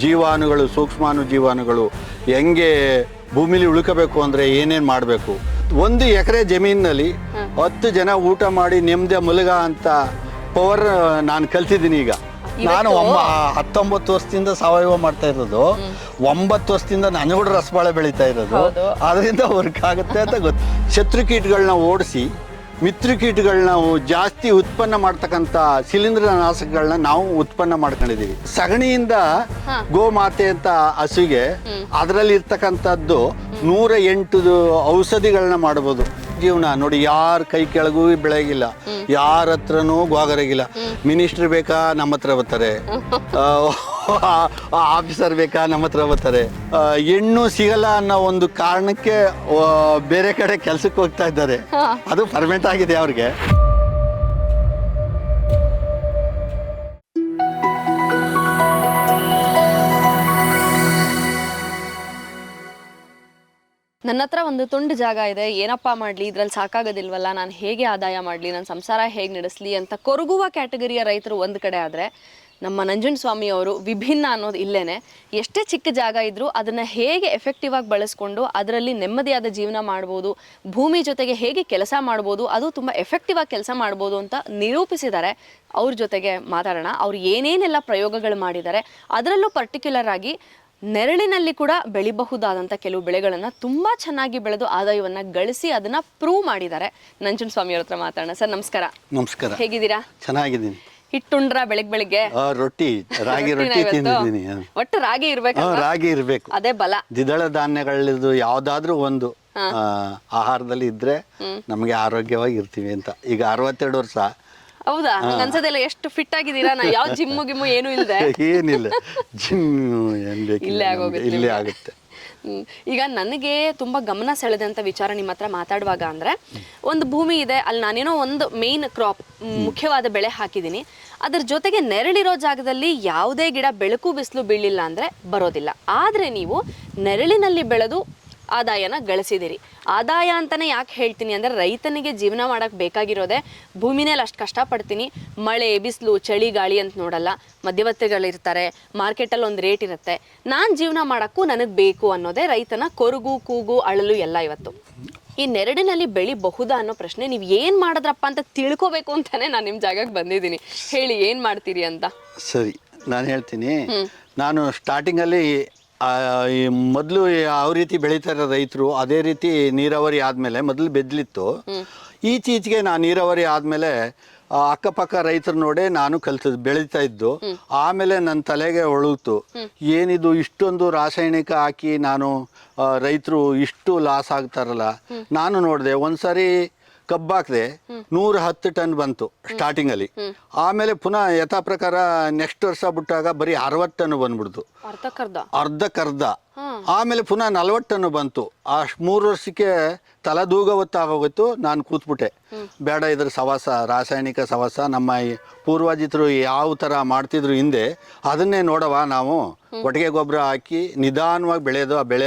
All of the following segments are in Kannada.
ಜೀವಾಣುಗಳು, ಸೂಕ್ಷ್ಮಾಣು ಜೀವಾಣುಗಳು ಹೆಂಗೆ ಭೂಮಿಲಿ ಉಳ್ಕೋಬೇಕು ಅಂದರೆ ಏನೇನು ಮಾಡಬೇಕು. 1 ಎಕರೆ ಜಮೀನಿನಲ್ಲಿ 10 ಜನ ಊಟ ಮಾಡಿ ನೆಮ್ಮದಿಯ ಮುಲಗ ಅಂತ ಪವರ್ ನಾನು ಕಲ್ತಿದ್ದೀನಿ. ಈಗ ನಾನು 19 ವರ್ಷದಿಂದ ಸಾವಯವ ಮಾಡ್ತಾ ಇರೋದು, 9 ವರ್ಷದಿಂದ ನಾನು ಕೂಡ ರಸಬಾಳೆ ಬೆಳೀತಾ ಇರೋದು. ಅದರಿಂದ ವರ್ಕ್ ಆಗುತ್ತೆ ಅಂತ ಗೊತ್ತು. ಶತ್ರು ಕೀಟಗಳನ್ನ ಓಡಿಸಿ ಮಿತ್ರ ಕೀಟಗಳನ್ನ ಜಾಸ್ತಿ ಉತ್ಪನ್ನ ಮಾಡ್ತಕ್ಕಂಥ ಶಿಲೀಂಧ್ರನಾಶಕಗಳನ್ನ ನಾವು ಉತ್ಪನ್ನ ಮಾಡ್ಕೊಂಡಿದೀವಿ. ಸಗಣಿಯಿಂದ ಗೋಮಾತೆ ಅಂತ ಹಸುಗೆ ಅದರಲ್ಲಿ ಇರ್ತಕ್ಕಂಥದ್ದು 108 ಔಷಧಿಗಳನ್ನ ಮಾಡ್ಬೋದು. ಜೀವನ ನೋಡಿ, ಯಾರ ಕೈ ಕೆಳಗೂ ಬೆಳಗಿಲ್ಲ, ಯಾರ ಹತ್ರನೂ ಗೋಗರಗಿಲ್ಲ. ಮಿನಿಸ್ಟರ್ ಬೇಕಾ ನಮ್ಮ ಹತ್ರ ಬರ್ತಾರೆ, ಆಫೀಸರ್ ಬೇಕಾ ನಮ್ಮ ಹತ್ರ ಬರ್ತಾರೆ. ಹೆಣ್ಣು ಸಿಗಲ್ಲ ಅನ್ನೋ ಒಂದು ಕಾರಣಕ್ಕೆ ಬೇರೆ ಕಡೆ ಕೆಲ್ಸಕ್ಕೆ ಹೋಗ್ತಾ ಇದ್ದಾರೆ. ಅದು ಪರ್ಮನೆಂಟ್ ಆಗಿದೆ ಅವ್ರಿಗೆ. ನನ್ನ ಹತ್ರ ಒಂದು ತುಂಡು ಜಾಗ ಇದೆ, ಏನಪ್ಪಾ ಮಾಡಲಿ, ಇದ್ರಲ್ಲಿ ಸಾಕಾಗೋದಿಲ್ವಲ್ಲ, ನಾನು ಹೇಗೆ ಆದಾಯ ಮಾಡಲಿ, ನನ್ನ ಸಂಸಾರ ಹೇಗೆ ನಡೆಸಲಿ ಅಂತ ಕೊರಗುವ ಕ್ಯಾಟಗರಿಯ ರೈತರು ಒಂದು ಕಡೆ ಆದರೆ, ನಮ್ಮ ನಂಜುಂಡಸ್ವಾಮಿ ಅವರು ವಿಭಿನ್ನ ಅನ್ನೋದು ಇಲ್ಲೇನೆ. ಎಷ್ಟೇ ಚಿಕ್ಕ ಜಾಗ ಇದ್ರೂ ಅದನ್ನು ಹೇಗೆ ಎಫೆಕ್ಟಿವ್ ಆಗಿ ಬಳಸ್ಕೊಂಡು ಅದರಲ್ಲಿ ನೆಮ್ಮದಿಯಾದ ಜೀವನ ಮಾಡ್ಬೋದು, ಭೂಮಿ ಜೊತೆಗೆ ಹೇಗೆ ಕೆಲಸ ಮಾಡ್ಬೋದು, ಅದು ತುಂಬ ಎಫೆಕ್ಟಿವ್ ಆಗಿ ಕೆಲಸ ಮಾಡ್ಬೋದು ಅಂತ ನಿರೂಪಿಸಿದ್ದಾರೆ. ಅವ್ರ ಜೊತೆಗೆ ಮಾತಾಡೋಣ. ಅವ್ರು ಏನೇನೆಲ್ಲ ಪ್ರಯೋಗಗಳು ಮಾಡಿದ್ದಾರೆ, ಅದರಲ್ಲೂ ಪರ್ಟಿಕ್ಯುಲರ್ ಆಗಿ ನೆರಳಿನಲ್ಲಿ ಕೂಡ ಬೆಳಿಬಹುದಾದಂಥ ಕೆಲವು ಬೆಳೆಗಳನ್ನು ತುಂಬ ಚೆನ್ನಾಗಿ ಬೆಳೆದು ಆದಾಯವನ್ನು ಗಳಿಸಿ ಅದನ್ನು ಪ್ರೂವ್ ಮಾಡಿದ್ದಾರೆ. ನಂಜುಂಡಸ್ವಾಮಿ ಅವ್ರ ಹತ್ರ ಮಾತಾಡೋಣ. ಸರ್ ನಮಸ್ಕಾರ. ನಮಸ್ಕಾರ. ಹೇಗಿದ್ದೀರಾ? ಚೆನ್ನಾಗಿದ್ದೀನಿ. ಹಿಟ್ಟುಂಡ್ರ ಬೆಳಿಗ್ಗೆ ರೊಟ್ಟಿ, ರಾಗಿ ರೊಟ್ಟಿ ತಿಂದಿದ್ದೀನಿ. ಒಟ್ಟು ರಾಗಿ ಇರ್ಬೇಕು, ರಾಗಿ ಇರ್ಬೇಕು, ಅದೇ ಬಲ. ದ್ವಿದಳ ಧಾನ್ಯಗಳದ್ದು ಯಾವ್ದಾದ್ರೂ ಒಂದು ಆಹಾರದಲ್ಲಿ ಇದ್ರೆ ನಮಗೆ ಆರೋಗ್ಯವಾಗಿ ಇರ್ತೀವಿ ಅಂತ. ಈಗ 62 ವರ್ಷ. ಹೌದಾ? ನಂಗೆ ಅನ್ಸೋದಿಲ್ಲ ಎಷ್ಟು ಫಿಟ್ ಆಗಿದ್ದೀರಾ. ನಾ ಯಾವ ಜಿಮ್ಮು ಗಿಮ್ಮು ಏನೂ ಇಲ್ಲದೆ. ಏನಿಲ್ಲ, ಜಿಮ್ ಏನ್ ಇಲ್ಲೇ ಇಲ್ಲೇ ಆಗುತ್ತೆ. ಈಗ ನನಗೆ ತುಂಬಾ ಗಮನ ಸೆಳೆದಂತ ವಿಚಾರ ನಿಮ್ಮ ಹತ್ರ ಮಾತಾಡುವಾಗ ಅಂದ್ರೆ, ಒಂದು ಭೂಮಿ ಇದೆ, ಅಲ್ಲಿ ನಾನೇನೋ ಒಂದು ಮೇನ್ ಕ್ರಾಪ್, ಮುಖ್ಯವಾದ ಬೆಳೆ ಹಾಕಿದ್ದೀನಿ. ಅದ್ರ ಜೊತೆಗೆ ನೆರಳಿರೋ ಜಾಗದಲ್ಲಿ ಯಾವುದೇ ಗಿಡ ಬೆಳಕು ಬಿಸಿಲು ಬೀಳಿಲ್ಲ ಅಂದ್ರೆ ಬರೋದಿಲ್ಲ. ಆದ್ರೆ ನೀವು ನೆರಳಿನಲ್ಲಿ ಬೆಳೆದು ಆದಾಯನ ಗಳಿಸಿದಿರಿ. ಆದಾಯ ಅಂತಾನೆ ಯಾಕೆ ಹೇಳ್ತೀನಿ ಅಂದರೆ, ರೈತನಿಗೆ ಜೀವನ ಮಾಡಕ್ಕೆ ಬೇಕಾಗಿರೋದೆ ಭೂಮಿನಲ್ಲಿ ಅಷ್ಟು ಕಷ್ಟಪಡ್ತೀನಿ, ಮಳೆ ಬಿಸಿಲು ಚಳಿ ಗಾಳಿ ಅಂತ ನೋಡಲ್ಲ, ಮಧ್ಯವರ್ತಿಗಳಿರ್ತಾರೆ, ಮಾರ್ಕೆಟಲ್ಲಿ ಒಂದು ರೇಟ್ ಇರುತ್ತೆ, ನಾನು ಜೀವನ ಮಾಡೋಕ್ಕೂ ನನಗೆ ಬೇಕು ಅನ್ನೋದೇ ರೈತನ ಕೊರಗು ಕೂಗು ಅಳಲು ಎಲ್ಲ. ಇವತ್ತು ಈ ನೆರಳಿನಲ್ಲಿ ಬೆಳಿಬಹುದಾ ಅನ್ನೋ ಪ್ರಶ್ನೆ, ನೀವು ಏನು ಮಾಡಿದ್ರಪ್ಪ ಅಂತ ತಿಳ್ಕೊಬೇಕು ಅಂತಾನೆ ನಾನು ನಿಮ್ಮ ಜಾಗಕ್ಕೆ ಬಂದಿದ್ದೀನಿ. ಹೇಳಿ ಏನು ಮಾಡ್ತೀರಿ ಅಂತ. ಸರಿ, ನಾನು ಹೇಳ್ತೀನಿ. ನಾನು ಸ್ಟಾರ್ಟಿಂಗಲ್ಲಿ ಮೊದಲು ಯಾವ ರೀತಿ ಬೆಳೀತಾ ಇರೋ ರೈತರು ಅದೇ ರೀತಿ ನೀರಾವರಿ ಆದಮೇಲೆ, ಮೊದಲು ಬೆದ್ಲಿತ್ತು, ಈಚೀಚೆಗೆ ನಾನು ನೀರಾವರಿ ಆದಮೇಲೆ ಅಕ್ಕಪಕ್ಕ ರೈತರು ನೋಡೇ ನಾನು ಬೆಳೀತಾ ಇದ್ದು. ಆಮೇಲೆ ನನ್ನ ತಲೆಗೆ ಒಳುತ್ತು, ಏನಿದು ಇಷ್ಟೊಂದು ರಾಸಾಯನಿಕ ಹಾಕಿ ನಾನು ರೈತರು ಇಷ್ಟು ಲಾಸ್ ಆಗ್ತಾರಲ್ಲ. ನಾನು ನೋಡಿದೆ, ಒಂದ್ಸರಿ ಕಬ್ಬು ಹಾಕಿದೆ, 110 ಟನ್ ಬಂತು ಸ್ಟಾರ್ಟಿಂಗಲ್ಲಿ. ಆಮೇಲೆ ಪುನಃ ಯಥಾ ಪ್ರಕಾರ ನೆಕ್ಸ್ಟ್ ವರ್ಷ ಬಿಟ್ಟಾಗ ಬರೀ 60 ಟನ್ ಬಂದ್ಬಿಡ್ತು, ಅರ್ಧಕ್ಕರ್ಧ. ಆಮೇಲೆ ಪುನಃ 40 ಟನ್ ಬಂತು. ಅಷ್ಟು 3 ವರ್ಷಕ್ಕೆ ತಲೆದೂಗವತ್ತಾಗೋಗಿತ್ತು. ನಾನು ಕೂತ್ಬಿಟ್ಟೆ, ಬೇಡ ಇದ್ರ ಸವಾಸ, ರಾಸಾಯನಿಕ ಸವಾಸ, ನಮ್ಮ ಪೂರ್ವಜಿತರು ಯಾವ ಥರ ಮಾಡ್ತಿದ್ರು ಹಿಂದೆ ಅದನ್ನೇ ನೋಡವ, ನಾವು ಕೊಟ್ಟಿಗೆ ಗೊಬ್ಬರ ಹಾಕಿ ನಿಧಾನವಾಗಿ ಬೆಳೆಯೋದು,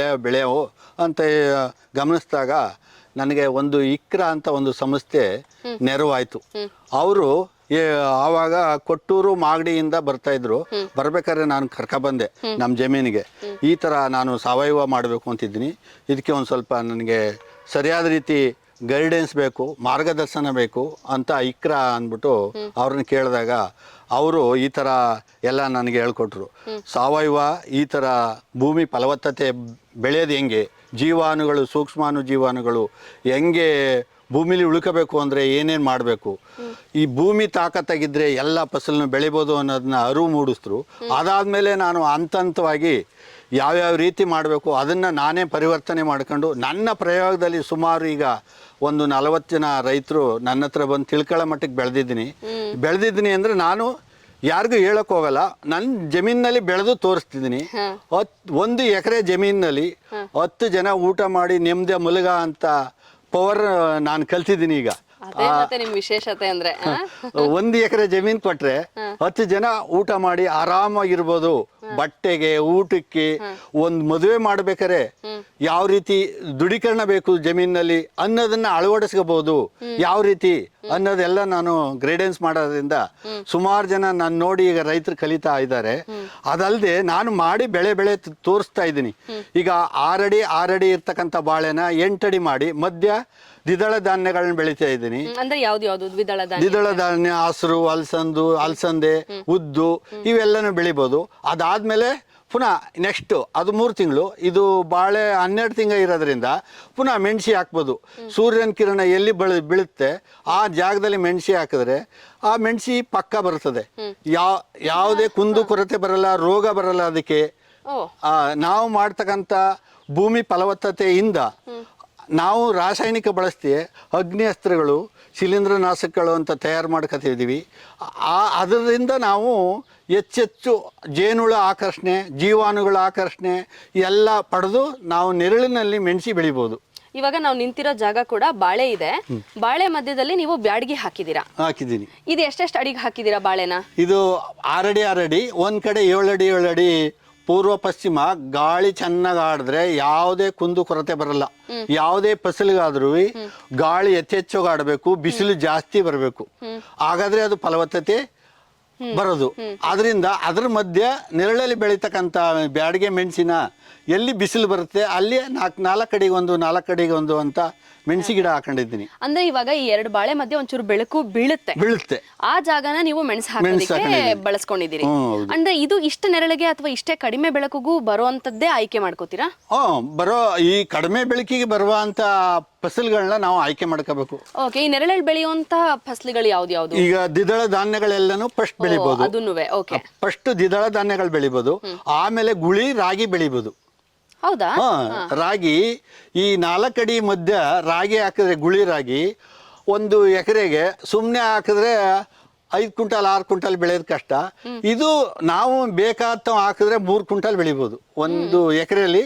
ಬೆಳೆಯೋ ಅಂತ ಗಮನಿಸಿದಾಗ ನನಗೆ ಒಂದು ಇಕ್ರಾ ಅಂತ ಒಂದು ಸಂಸ್ಥೆ ನೆರವಾಯಿತು. ಅವರು ಆವಾಗ ಕೊಟ್ಟೂರು ಮಾಗಡಿಯಿಂದ ಬರ್ತಾಯಿದ್ರು. ಬರ್ಬೇಕಾದ್ರೆ ನಾನು ಕರ್ಕೊಬಂದೆ ನಮ್ಮ ಜಮೀನಿಗೆ. ಈ ಥರ ನಾನು ಸಾವಯವ ಮಾಡಬೇಕು ಅಂತಿದ್ದೀನಿ, ಇದಕ್ಕೆ ಒಂದು ಸ್ವಲ್ಪ ನನಗೆ ಸರಿಯಾದ ರೀತಿ ಗೈಡೆನ್ಸ್ ಬೇಕು, ಮಾರ್ಗದರ್ಶನ ಬೇಕು ಅಂತ ಇಕ್ರಾ ಅಂದ್ಬಿಟ್ಟು ಅವ್ರನ್ನ ಕೇಳಿದಾಗ ಅವರು ಈ ಥರ ಎಲ್ಲ ನನಗೆ ಹೇಳ್ಕೊಟ್ರು. ಸಾವಯವ ಈ ಥರ ಭೂಮಿ ಫಲವತ್ತತೆ ಬೆಳೆಯೋದು ಹೆಂಗೆ, ಜೀವಾಣುಗಳು, ಸೂಕ್ಷ್ಮಾಣು ಜೀವಾಣುಗಳು ಹೆಂಗೆ ಭೂಮಿಲಿ ಉಳ್ಕೋಬೇಕು ಅಂದರೆ ಏನೇನು ಮಾಡಬೇಕು, ಈ ಭೂಮಿ ತಾಕತ್ತಾಗಿದ್ದರೆ ಎಲ್ಲ ಫಸಲನ್ನು ಬೆಳಿಬೋದು ಅನ್ನೋದನ್ನ ಅರಿವು ಮೂಡಿಸಿದ್ರು. ಅದಾದಮೇಲೆ ನಾನು ಹಂತವಾಗಿ ಯಾವ್ಯಾವ ರೀತಿ ಮಾಡಬೇಕು ಅದನ್ನು ನಾನೇ ಪರಿವರ್ತನೆ ಮಾಡ್ಕೊಂಡು ನನ್ನ ಪ್ರಯೋಗದಲ್ಲಿ ಸುಮಾರು ಈಗ ಒಂದು 40 ಜನ ರೈತರು ನನ್ನ ಹತ್ರ ಬಂದು ತಿಳ್ಕೊಳ್ಳೋ ಮಟ್ಟಿಗೆ ಬೆಳೆದಿದ್ದೀನಿ ಅಂದರೆ ನಾನು ಯಾರಿಗೂ ಹೇಳಕ್ ಹೋಗಲ್ಲ. ನನ್ನ ಜಮೀನಿನಲ್ಲಿ ಬೆಳೆದು ತೋರಿಸ್ತಿದ್ದೀನಿ. 1 ಎಕರೆ ಜಮೀನಿನಲ್ಲಿ 10 ಜನ ಊಟ ಮಾಡಿ ನೆಮ್ಮದಿಯ ಮುಲಗ ಅಂತ ಪವರ್ ನಾನು ಕಲ್ತಿದ್ದೀನಿ. ಈಗ ನಿಮ್ ವಿಶೇಷತೆ ಅಂದ್ರೆ 1 ಎಕರೆ ಜಮೀನ್ ಕೊಟ್ರೆ 10 ಜನ ಊಟ ಮಾಡಿ ಆರಾಮಾಗಿರ್ಬೋದು. ಬಟ್ಟೆಗೆ, ಊಟಕ್ಕೆ, ಒಂದು ಮದುವೆ ಮಾಡ್ಬೇಕಾರೆ ಯಾವ ರೀತಿ ದೃಢೀಕರಣ ಬೇಕು ಜಮೀನಿನಲ್ಲಿ ಅನ್ನೋದನ್ನ ಅಳವಡಿಸ್ಕೋಬಹುದು, ಯಾವ ರೀತಿ ಅನ್ನೋದೆಲ್ಲ ನಾನು ಗೈಡೆನ್ಸ್ ಮಾಡೋದ್ರಿಂದ ಸುಮಾರು ಜನ ನಾನು ನೋಡಿ ಈಗ ರೈತರು ಕಲಿತಾ ಇದ್ದಾರೆ. ಅದಲ್ಲದೆ ನಾನು ಮಾಡಿ ಬೆಳೆ ತೋರಿಸ್ತಾ ಇದ್ದೀನಿ. ಈಗ 6 ಅಡಿ ಇರ್ತಕ್ಕಂಥ ಬಾಳೆನ 8 ಅಡಿ ಮಾಡಿ ಮಧ್ಯ ದ್ವಿದಳ ಧಾನ್ಯಗಳನ್ನ ಬೆಳಿತಾ ಇದ್ದೀನಿ. ಅಂದ್ರೆ ಯಾವ್ದು ದ್ವಿದಳ ಧಾನ್ಯ, ಹಸಿರು, ಅಲಸಂದೆ, ಉದ್ದು ಇವೆಲ್ಲನೂ ಬೆಳಿಬೋದು. ಅದಾದ್ಮೇಲೆ ಪುನಃ ನೆಕ್ಸ್ಟ್ ಅದು 3 ತಿಂಗಳು, ಇದು ಬಾಳೆ 12 ತಿಂಗಳು ಇರೋದ್ರಿಂದ ಪುನಃ ಮೆಣಸಿ ಹಾಕ್ಬೋದು. ಸೂರ್ಯನ ಕಿರಣ ಎಲ್ಲಿ ಬೀಳುತ್ತೆ ಆ ಜಾಗದಲ್ಲಿ ಮೆಣಸಿ ಹಾಕಿದ್ರೆ ಆ ಮೆಣಸಿ ಪಕ್ಕ ಬರ್ತದೆ. ಯಾವುದೇ ಕುಂದು ಕೊರತೆ ಬರಲ್ಲ, ರೋಗ ಬರಲ್ಲ. ಅದಕ್ಕೆ ನಾವು ಮಾಡ್ತಕ್ಕಂಥ ಭೂಮಿ ಫಲವತ್ತತೆಯಿಂದ ನಾವು ರಾಸಾಯನಿಕ ಬಳಸ್ತೀವಿ. ಅಗ್ನಿ ಅಸ್ತ್ರಗಳು, ಶಿಲೀಂಧ್ರನಾಶಕಗಳು ಅಂತ ತಯಾರು ಮಾಡ್ಕೊತಿದ್ದೀವಿ. ಅದರಿಂದ ನಾವು ಹೆಚ್ಚೆಚ್ಚು ಜೇನುಳ ಆಕರ್ಷಣೆ, ಜೀವಾಣುಗಳ ಆಕರ್ಷಣೆ ಎಲ್ಲ ಪಡೆದು ನಾವು ನೆರಳಿನಲ್ಲಿ ಮೆಣಸಿ ಬೆಳಿಬೋದು. ಇವಾಗ ನಾವು ನಿಂತಿರೋ ಜಾಗ ಕೂಡ ಬಾಳೆ ಇದೆ. ಬಾಳೆ ಮಧ್ಯದಲ್ಲಿ ನೀವು ಬ್ಯಾಡಗಿ ಹಾಕಿದ್ದೀನಿ. ಇದು ಎಷ್ಟೆಷ್ಟು ಅಡಿಗೆ ಹಾಕಿದ್ದೀರಾ ಬಾಳೆನ? ಇದು 6 ಅಡಿ, ಒಂದ್ ಕಡೆ 7 ಅಡಿ ಪೂರ್ವ ಪಶ್ಚಿಮ. ಗಾಳಿ ಚೆನ್ನಾಗಿ ಆಡಿದ್ರೆ ಯಾವುದೇ ಕುಂದು ಕೊರತೆ ಬರಲ್ಲ. ಯಾವುದೇ ಫಸಲಿಗಾದ್ರೂ ಗಾಳಿ ಹೆಚ್ಚೆಚ್ಚಾಗಿ ಆಡಬೇಕು, ಬಿಸಿಲು ಜಾಸ್ತಿ ಬರಬೇಕು, ಹಾಗಾದ್ರೆ ಅದು ಫಲವತ್ತತೆ ಬರೋದು. ಅದರಿಂದ ಅದ್ರ ಮಧ್ಯೆ ನೆರಳಲ್ಲಿ ಬೆಳೀತಕ್ಕಂಥ ಬ್ಯಾಡಿಗೆ ಮೆಣಸಿನ ಎಲ್ಲಿ ಬಿಸಿಲು ಬರುತ್ತೆ ಅಲ್ಲಿ 4 ಅಡಿಗೆ ಒಂದು ಅಂತ ಮೆಣಸಿ ಗಿಡ ಹಾಕೊಂಡಿದ್ದೀನಿ. ಅಂದ್ರೆ ಇವಾಗ ಈ 2 ಬಾಳೆ ಮಧ್ಯೆ ಒಂಚೂರು ಬೆಳಕು ಬೀಳುತ್ತೆ, ಆ ಜಾಗನ ನೀವು ಮೆಣಸು ಹಾಕೋದಕ್ಕೆ ಬಳಸ್ಕೊಂಡಿದ್ದೀರಿ. ಅಂದ್ರೆ ಇದು ಇಷ್ಟ ನೆರಳಿಗೆ ಅಥವಾ ಇಷ್ಟೇ ಕಡಿಮೆ ಬೆಳಕಿಗೂ ಬರುವಂತದ್ದೇ ಆಯ್ಕೆ ಮಾಡ್ಕೋತೀರಾ? ಬರೋ ಈ ಕಡಿಮೆ ಬೆಳಕಿಗೆ ಬರುವಂತ ಫಸಲುಗಳನ್ನ ನಾವು ಆಯ್ಕೆ ಮಾಡ್ಕೋಬೇಕು. ಓಕೆ, ಈ ನೆರಳಲ್ಲಿ ಬೆಳೆಯುವಂತ ಫಸಲುಗಳು ಯಾವ್ದು? ಈಗ ದ್ವಿದಳ ಧಾನ್ಯಗಳೆಲ್ಲನೂ ಫಸ್ಟ್ ಬೆಳಿಬಹುದು. ಅದನ್ನುವೆ ಓಕೆ, ಫಸ್ಟ್ ದ್ವಿದಳ ಧಾನ್ಯಗಳು ಬೆಳಿಬಹುದು, ಆಮೇಲೆ ಗುಳಿ ರಾಗಿ ಬೆಳಿಬಹುದು. ಹೌದಾ? ರಾಗಿ ಈ 4 ಅಡಿ ಮಧ್ಯ ರಾಗಿ ಹಾಕಿದ್ರೆ, ಗುಳಿ ರಾಗಿ 1 ಎಕರೆಗೆ ಸುಮ್ಮನೆ ಹಾಕಿದ್ರೆ 5 ಕ್ವಿಂಟಲ್ 6 ಕ್ವಿಂಟಲ್ ಬೆಳೆಯೋದು ಕಷ್ಟ. ಇದು ನಾವು ಬೇಕಾದ ಹಾಕಿದ್ರೆ 3 ಕ್ವಿಂಟಲ್ ಬೆಳಿಬೋದು 1 ಎಕರೆಯಲ್ಲಿ.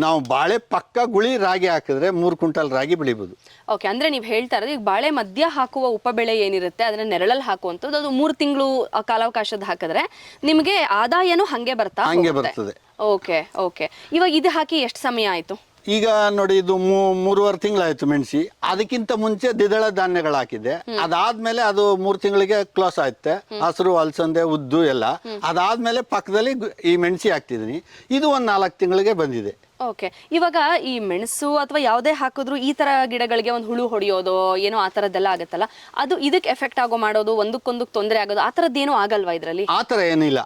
ನಾವು ಬಾಳೆ ಪಕ್ಕ ಗುಳಿ ರಾಗಿ ಹಾಕಿದ್ರೆ 3 ಕ್ವಿಂಟಲ್ ರಾಗಿ ಬೆಳಿಬೋದು. ಓಕೆ, ಅಂದ್ರೆ ನೀವು ಹೇಳ್ತಾ ಇರೋದು ಈಗ ಬಾಳೆ ಮಧ್ಯ ಹಾಕುವ ಉಪಬೆಳೆ ಏನಿರುತ್ತೆ ಅದನ್ನ ನೆರಳಲ್ಲಿ ಹಾಕುವಂಥದ್ದು, ಅದು 3 ತಿಂಗಳು ಕಾಲಾವಕಾಶದ ಹಾಕಿದ್ರೆ ನಿಮಗೆ ಆದಾಯನೂ ಹಂಗೆ ಬರ್ತದೆ. ಓಕೆ, ಇವಾಗ ಇದು ಹಾಕಿ ಎಷ್ಟು ಸಮಯ ಆಯ್ತು? ಈಗ ನೋಡಿ, ಇದು 3.5 ತಿಂಗಳಾಯ್ತು ಮೆಣಸಿ. ಅದಕ್ಕಿಂತ ಮುಂಚೆ ದ್ವಿದಳ ಧಾನ್ಯಗಳು ಹಾಕಿದ್ದೆ. ಅದಾದ್ಮೇಲೆ ಅದು 3 ತಿಂಗಳಿಗೆ ಕ್ಲೋಸ್ ಆಯ್ತೆ. ಹಸಿರು, ಅಲಸಂದೆ, ಉದ್ದು ಎಲ್ಲ. ಅದಾದ್ಮೇಲೆ ಪಕ್ಕದಲ್ಲಿ ಈ ಮೆಣಸಿ ಹಾಕ್ತಿದ್ದೀನಿ. ಇದು 4 ತಿಂಗಳಿಗೆ ಬಂದಿದೆ. ಓಕೆ, ಇವಾಗ ಈ ಮೆಣಸು ಅಥವಾ ಯಾವುದೇ ಹಾಕಿದ್ರು ಈ ತರ ಗಿಡಗಳಿಗೆ ಒಂದು ಹುಳು ಹೊಡೆಯೋದು ಏನೋ ಆ ತರದ್ದೆಲ್ಲ ಆಗುತ್ತಲ್ಲ, ಅದು ಇದಕ್ಕೆ ಎಫೆಕ್ಟ್ ಆಗೋ ಮಾಡೋದು, ಒಂದಕ್ಕೊಂದಕ್ಕೆ ತೊಂದರೆ ಆಗೋದು ಆ ತರದ್ದೇನೂ ಆಗಲ್ವಾ ಇದರಲ್ಲಿ? ಆ ತರ ಏನಿಲ್ಲ.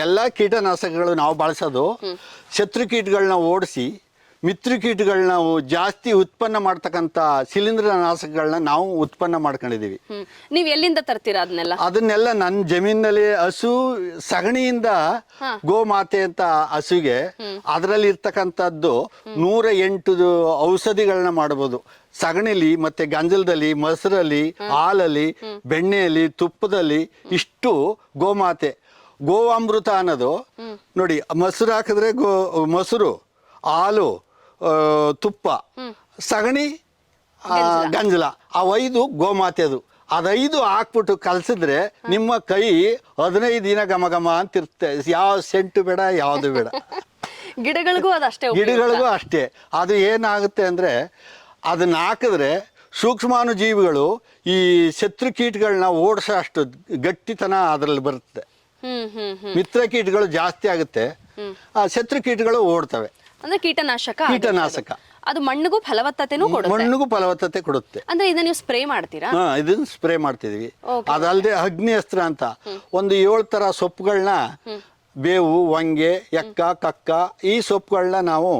ಎಲ್ಲಾ ಕೀಟನಾಶಕಗಳು ನಾವು ಬಳಸೋದು ಶತ್ರು ಕೀಟಗಳನ್ನ ಓಡಿಸಿ ಮಿತ್ರ ಕೀಟಗಳನ್ನ ನಾವು ಜಾಸ್ತಿ ಉತ್ಪನ್ನ ಮಾಡ್ತಕ್ಕಂಥ ಶಿಲೀಂಧ್ರನಾಶಕಗಳನ್ನ ನಾವು ಉತ್ಪನ್ನ ಮಾಡ್ಕೊಂಡಿದೀವಿ. ನೀವು ಎಲ್ಲಿಂದ ತರ್ತೀರಾ ಅದನ್ನೆಲ್ಲ ನನ್ನ ಜಮೀನಲ್ಲಿ ಹಸು ಸಗಣಿಯಿಂದ ಗೋಮಾತೆ ಅಂತ ಹಸುಗೆ ಅದರಲ್ಲಿ ಇರ್ತಕ್ಕಂಥದ್ದು 108 ಔಷಧಿಗಳನ್ನ ಮಾಡಬಹುದು. ಸಗಣಿಲಿ ಮತ್ತೆ ಗಂಜಲದಲ್ಲಿ, ಮೊಸರಲ್ಲಿ, ಹಾಲಲ್ಲಿ, ಬೆಣ್ಣೆಯಲ್ಲಿ, ತುಪ್ಪದಲ್ಲಿ ಇಷ್ಟು ಗೋಮಾತೆ ಗೋವಾಮೃತ ಅನ್ನೋದು ನೋಡಿ. ಮೊಸರು ಹಾಕಿದ್ರೆ ಮೊಸರು, ಹಾಲು, ತುಪ್ಪ, ಸಗಣಿ, ಗಂಜಲ, ಅವು 5 ಗೋಮಾತೆ. ಅದು 5 ಹಾಕ್ಬಿಟ್ಟು ಕಲಸಿದ್ರೆ ನಿಮ್ಮ ಕೈ 15 ದಿನ ಘಮ ಅಂತಿರುತ್ತೆ. ಯಾವ ಸೆಂಟು ಬೇಡ, ಯಾವುದು ಬೇಡ. ಗಿಡಗಳಿಗೂ ಅಷ್ಟೇ. ಅದು ಏನಾಗುತ್ತೆ ಅಂದ್ರೆ ಅದನ್ನ ಹಾಕಿದ್ರೆ ಸೂಕ್ಷ್ಮಾಣುಜೀವಿಗಳು ಈ ಶತ್ರು ಕೀಟಗಳನ್ನ ಓಡಿಸೋ ಅಷ್ಟು ಗಟ್ಟಿತನ ಅದರಲ್ಲಿ ಬರುತ್ತೆ. ಮಿತ್ರ ಕೀಟಗಳು ಜಾಸ್ತಿ ಆಗುತ್ತೆ, ಆ ಶತ್ರು ಕೀಟಗಳು ಓಡ್ತವೆ. ಅಂದ್ರೆ ಕೀಟನಾಶಕ ಅದು ಮಣ್ಣಿಗೂ ಫಲವತ್ತತೆ ಕೊಡುತ್ತೆ. ಅಂದ್ರೆ ಇದನ್ನ ನೀವು ಸ್ಪ್ರೇ ಮಾಡ್ತೀರಾ? ಇದನ್ನ ಸ್ಪ್ರೇ ಮಾಡ್ತಿದೀವಿ. ಅದಲ್ಲದೆ ಅಗ್ನಿ ಅಸ್ತ್ರ ಅಂತ ಒಂದು 7 ತರ ಸೊಪ್ಪುಗಳನ್ನ, ಬೇವು, ವಂಗೆ, ಎಕ್ಕ, ಕಕ್ಕ, ಈ ಸೊಪ್ಪುಗಳನ್ನ ನಾವು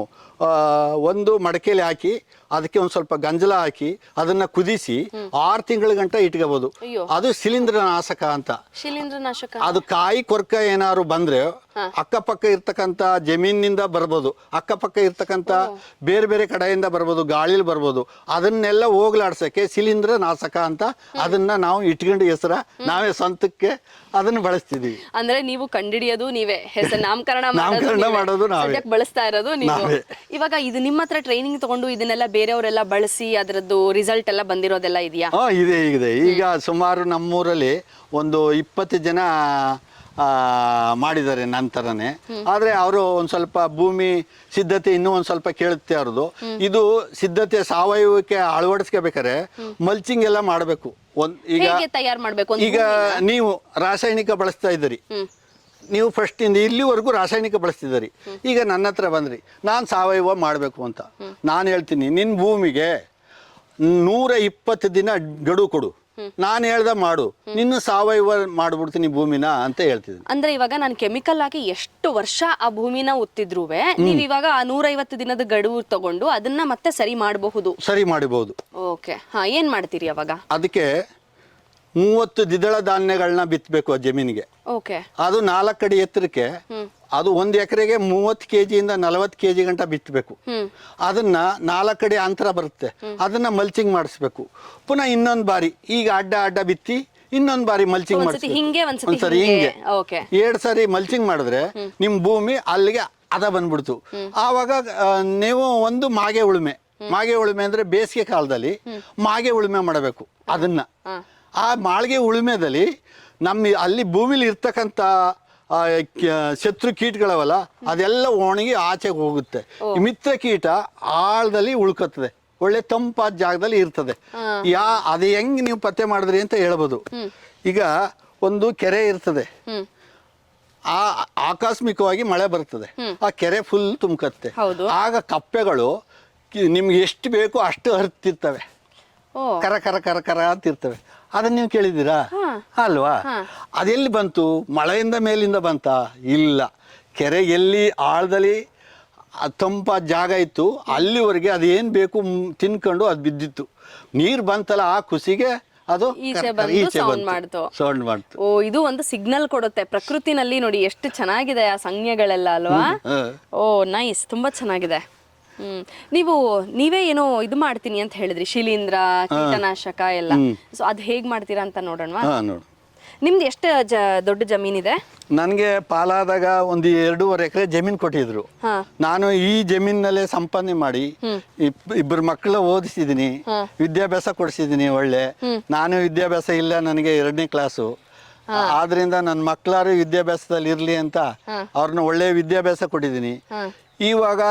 ಒಂದು ಮಡಕೆಯಲ್ಲಿ ಹಾಕಿ ಅದಕ್ಕೆ ಒಂದು ಸ್ವಲ್ಪ ಗಂಜಲ ಹಾಕಿ ಅದನ್ನ ಕುದಿಸಿ 6 ತಿಂಗಳ ಗಂಟ ಇಟ್ಕೋಬಹುದು. ಅದು ಶಿಲೀಂಧ್ರನಾಶಕ ಅಂತ. ಅದು ಕಾಯಿ ಕೊರಕ ಏನಾದ್ರು ಬಂದ್ರೆ ಅಕ್ಕಪಕ್ಕ ಇರ್ತಕ್ಕಂಥ ಜಮೀನಿನಿಂದ ಬರ್ಬೋದು, ಅಕ್ಕಪಕ್ಕ ಇರ್ತಕ್ಕಂಥ ಬೇರೆ ಬೇರೆ ಕಡೆಯಿಂದ ಬರ್ಬೋದು, ಗಾಳಿಲಿ ಬರ್ಬೋದು. ಅದನ್ನೆಲ್ಲ ಹೋಗ್ಲಾಡ್ಸಕ್ಕೆ ಶಿಲೀಂಧ್ರನಾಶಕ ಅಂತ ಅದನ್ನ ನಾವು ಇಟ್ಕೊಂಡು ಹೆಸರ ನಾವೇ ಸ್ವಂತಕ್ಕೆ ಅದನ್ನ ಬಳಸ್ತಿದೀವಿ. ಅಂದ್ರೆ ನೀವು ಕಂಡಿಡಿಯೋದು ನೀವೇ, ಹೆಸರು ನಾಮಕರಣ ಮಾಡೋದು ನಾವೇ, ಬಳಸ್ತಾ ಇರೋದು ನೀವು. ಇವಾಗ ಇದು ನಿಮ್ಮ ಹತ್ರ ಟ್ರೈನಿಂಗ್ ತಗೊಂಡು ಇದನ್ನೆಲ್ಲ ಬೇರೆಯವರೆಲ್ಲ ಬಳಸಿ ಅದರದ್ದು ರಿಸಲ್ಟ್ ಎಲ್ಲ ಬಂದಿರೋದೆಲ್ಲ ಇದೆಯಾ? ಇದೆ. ಈಗ ಸುಮಾರು ನಮ್ಮೂರಲ್ಲಿ ಒಂದು 20 ಜನ ಮಾಡಿದ್ದಾರೆ ನನ್ನ ಥರನೇ. ಆದರೆ ಅವರು ಒಂದು ಸ್ವಲ್ಪ ಭೂಮಿ ಸಿದ್ಧತೆ ಇನ್ನೂ ಒಂದು ಸ್ವಲ್ಪ ಕೇಳುತ್ತೆ ಅವ್ರದ್ದು. ಇದು ಸಿದ್ಧತೆ ಸಾವಯವಕ್ಕೆ ಅಳವಡಿಸ್ಕೋಬೇಕಾದ್ರೆ ಮಲ್ಚಿಂಗ್ ಎಲ್ಲ ಮಾಡಬೇಕು. ತಯಾರು ಮಾಡಬೇಕು. ಈಗ ನೀವು ರಾಸಾಯನಿಕ ಬಳಸ್ತಾ ಇದ್ದೀರಿ, ನೀವು ಫಸ್ಟಿಂದ ಇಲ್ಲಿವರೆಗೂ ರಾಸಾಯನಿಕ ಬಳಸ್ತಿದ್ದೀರಿ. ಈಗ ನನ್ನ ಹತ್ರ ಬಂದ್ರಿ, ನಾನು ಸಾವಯವ ಮಾಡಬೇಕು ಅಂತ ನಾನು ಹೇಳ್ತೀನಿ, ನಿನ್ನ ಭೂಮಿಗೆ 120 ದಿನ ಗಡುವು ಕೊಡು, ನಾನು ಹೇಳ್ದ ಮಾಡು, ನಿನ್ನ ಸಾವಯವ ಮಾಡ್ಬಿಡ್ತೀನಿ ಭೂಮಿನ ಅಂತ ಹೇಳ್ತಿದ್ದೀನಿ. ಅಂದ್ರೆ ಇವಾಗ ನಾನು ಕೆಮಿಕಲ್ ಹಾಕಿ ಎಷ್ಟು ವರ್ಷ ಆ ಭೂಮಿನ ಉತ್ತಿದ್ರುವೆ ನೀವು ಇವಾಗ ಆ 150 ದಿನದ ಗಡುವು ತಗೊಂಡು ಅದನ್ನ ಮತ್ತೆ ಸರಿ ಮಾಡಬಹುದು. ಓಕೆ, ಹಾ, ಏನ್ ಮಾಡ್ತೀರಿ ಅವಾಗ? ಅದಕ್ಕೆ 30 ದ್ವಿದಳ ಧಾನ್ಯಗಳನ್ನ ಬಿತ್ತಬೇಕು ಆ ಜಮೀನಿಗೆ. ಓಕೆ, ಅದು 4 ಅಡಿ ಎತ್ತರಕ್ಕೆ, ಅದು 1 ಎಕರೆಗೆ 30 kg-ಯಿಂದ 40 kg ಗಂಟ ಬಿತ್ತಬೇಕು. ಅದನ್ನ 4 ಅಡಿ ಅಂತರ ಬರುತ್ತೆ, ಅದನ್ನ ಮಲ್ಚಿಂಗ್ ಮಾಡಿಸ್ಬೇಕು. ಪುನಃ ಇನ್ನೊಂದು ಬಾರಿ ಈಗ ಅಡ್ಡ ಬಿತ್ತಿ ಇನ್ನೊಂದು ಬಾರಿ ಮಲ್ಚಿಂಗ್ ಮಾಡಿಸ್ಬೇಕು. ಒಂದ್ಸರಿ ಹಿಂಗೆ 2 ಸಾರಿ ಮಲ್ಚಿಂಗ್ ಮಾಡಿದ್ರೆ ನಿಮ್ ಭೂಮಿ ಅಲ್ಲಿಗೆ ಅದ ಬಂದ್ಬಿಡ್ತು. ಆವಾಗ ನೀವು ಒಂದು ಮಾಗೆ ಉಳುಮೆ ಅಂದ್ರೆ ಬೇಸಿಗೆ ಕಾಲದಲ್ಲಿ ಮಾಗೆ ಉಳುಮೆ ಮಾಡಬೇಕು. ಅದನ್ನ ಆ ಮಾಳಿಗೆ ಉಳುಮೆದಲ್ಲಿ ಅಲ್ಲಿ ಭೂಮಿಲಿ ಇರ್ತಕ್ಕಂಥ ಶತ್ರು ಕೀಟಗಳವಲ್ಲ ಅದೆಲ್ಲ ಒಣಗಿ ಆಚೆಗೆ ಹೋಗುತ್ತೆ. ಮಿತ್ರ ಕೀಟ ಆಳದಲ್ಲಿ ಉಳ್ಕತ್ತದೆ, ಒಳ್ಳೆ ತಂಪಾದ ಜಾಗದಲ್ಲಿ ಇರ್ತದೆ. ಅದು ಹೆಂಗ್ ನೀವು ಪತ್ತೆ ಮಾಡಿದ್ರಿ ಅಂತ ಹೇಳ್ಬೋದು. ಈಗ ಒಂದು ಕೆರೆ ಇರ್ತದೆ, ಆಕಸ್ಮಿಕವಾಗಿ ಮಳೆ ಬರ್ತದೆ, ಆ ಕೆರೆ ಫುಲ್ ತುಂಬ್ಕತ್ತೆ. ಆಗ ಕಪ್ಪೆಗಳು ನಿಮ್ಗೆ ಎಷ್ಟು ಬೇಕೋ ಅಷ್ಟು ಹರಿತಿರ್ತವೆ, ಕರ ಕರ ಕರ ಕರ ಅಂತಿರ್ತವೆ. ಅದನ್ನ ನೀವು ಕೇಳಿದ್ದೀರಾ ಅಲ್ವಾ? ಅದೆಲ್ಲಿ ಬಂತು? ಮಳೆಯಿಂದ ಮೇಲಿಂದ ಬಂತ? ಇಲ್ಲ, ಕೆರೆ ಎಲ್ಲಿ ಆಳದಲ್ಲಿ ತಂಪಾದ ಜಾಗ ಇತ್ತು ಅಲ್ಲಿವರೆಗೆ ಅದೇನು ಬೇಕು ತಿನ್ಕೊಂಡು ಅದು ಬಿದ್ದಿತ್ತು. ನೀರು ಬಂತಲ್ಲ ಆ ಖುಷಿಗೆ ಅದು ಸೌಂಡ್ ಮಾಡ್ತು. ಓ, ಇದು ಒಂದು ಸಿಗ್ನಲ್ ಕೊಡುತ್ತೆ ಪ್ರಕೃತಿನಲ್ಲಿ. ನೋಡಿ ಎಷ್ಟು ಚೆನ್ನಾಗಿದೆ ಆ ಸಂಜ್ಞೆಗಳೆಲ್ಲ ಅಲ್ವಾ? ಓ ನೈಸ್, ತುಂಬಾ ಚೆನ್ನಾಗಿದೆ. ನೀವೇ ಏನೋ ಇದು ಮಾಡ್ತೀನಿ ಅಂತ ಹೇಳಿದ್ರಿ, ಶಿಲೀಂಧ್ರ, ಕೀಟನಾಶಕ ಎಲ್ಲ. ಸೊ ಅದ್ ಹೇಗ್ ಮಾಡ್ತೀರಾ ಅಂತ ನೋಡೋಣ. ನಿಮ್ದು ಎಷ್ಟು ದೊಡ್ಡ ಜಮೀನಿದೆ? ನನಗೆ ಪಾಲಾದಾಗ ಒಂದು 2.5 ಎಕರೆ ಜಮೀನ್ ಕೊಟ್ಟಿದ್ರು. ನಾನು ಈ ಜಮೀನಲ್ಲೇ ಸಂಪಾದನೆ ಮಾಡಿ 2 ಮಕ್ಕಳ ಓದಿಸಿದೀನಿ, ವಿದ್ಯಾಭ್ಯಾಸ ಕೊಡಿಸಿದೀನಿ. ಒಳ್ಳೆ ನಾನು ವಿದ್ಯಾಭ್ಯಾಸ ಇಲ್ಲ, ನನಗೆ 2ನೇ ಕ್ಲಾಸು. ಆದ್ರಿಂದ ನನ್ನ ಮಕ್ಕಳಾರು ವಿದ್ಯಾಭ್ಯಾಸದಲ್ಲಿ ಇರ್ಲಿ ಅಂತ ಅವ್ರನ್ನ ಒಳ್ಳೆ ವಿದ್ಯಾಭ್ಯಾಸ ಕೊಟ್ಟಿದ್ದೀನಿ. ಇವಾಗ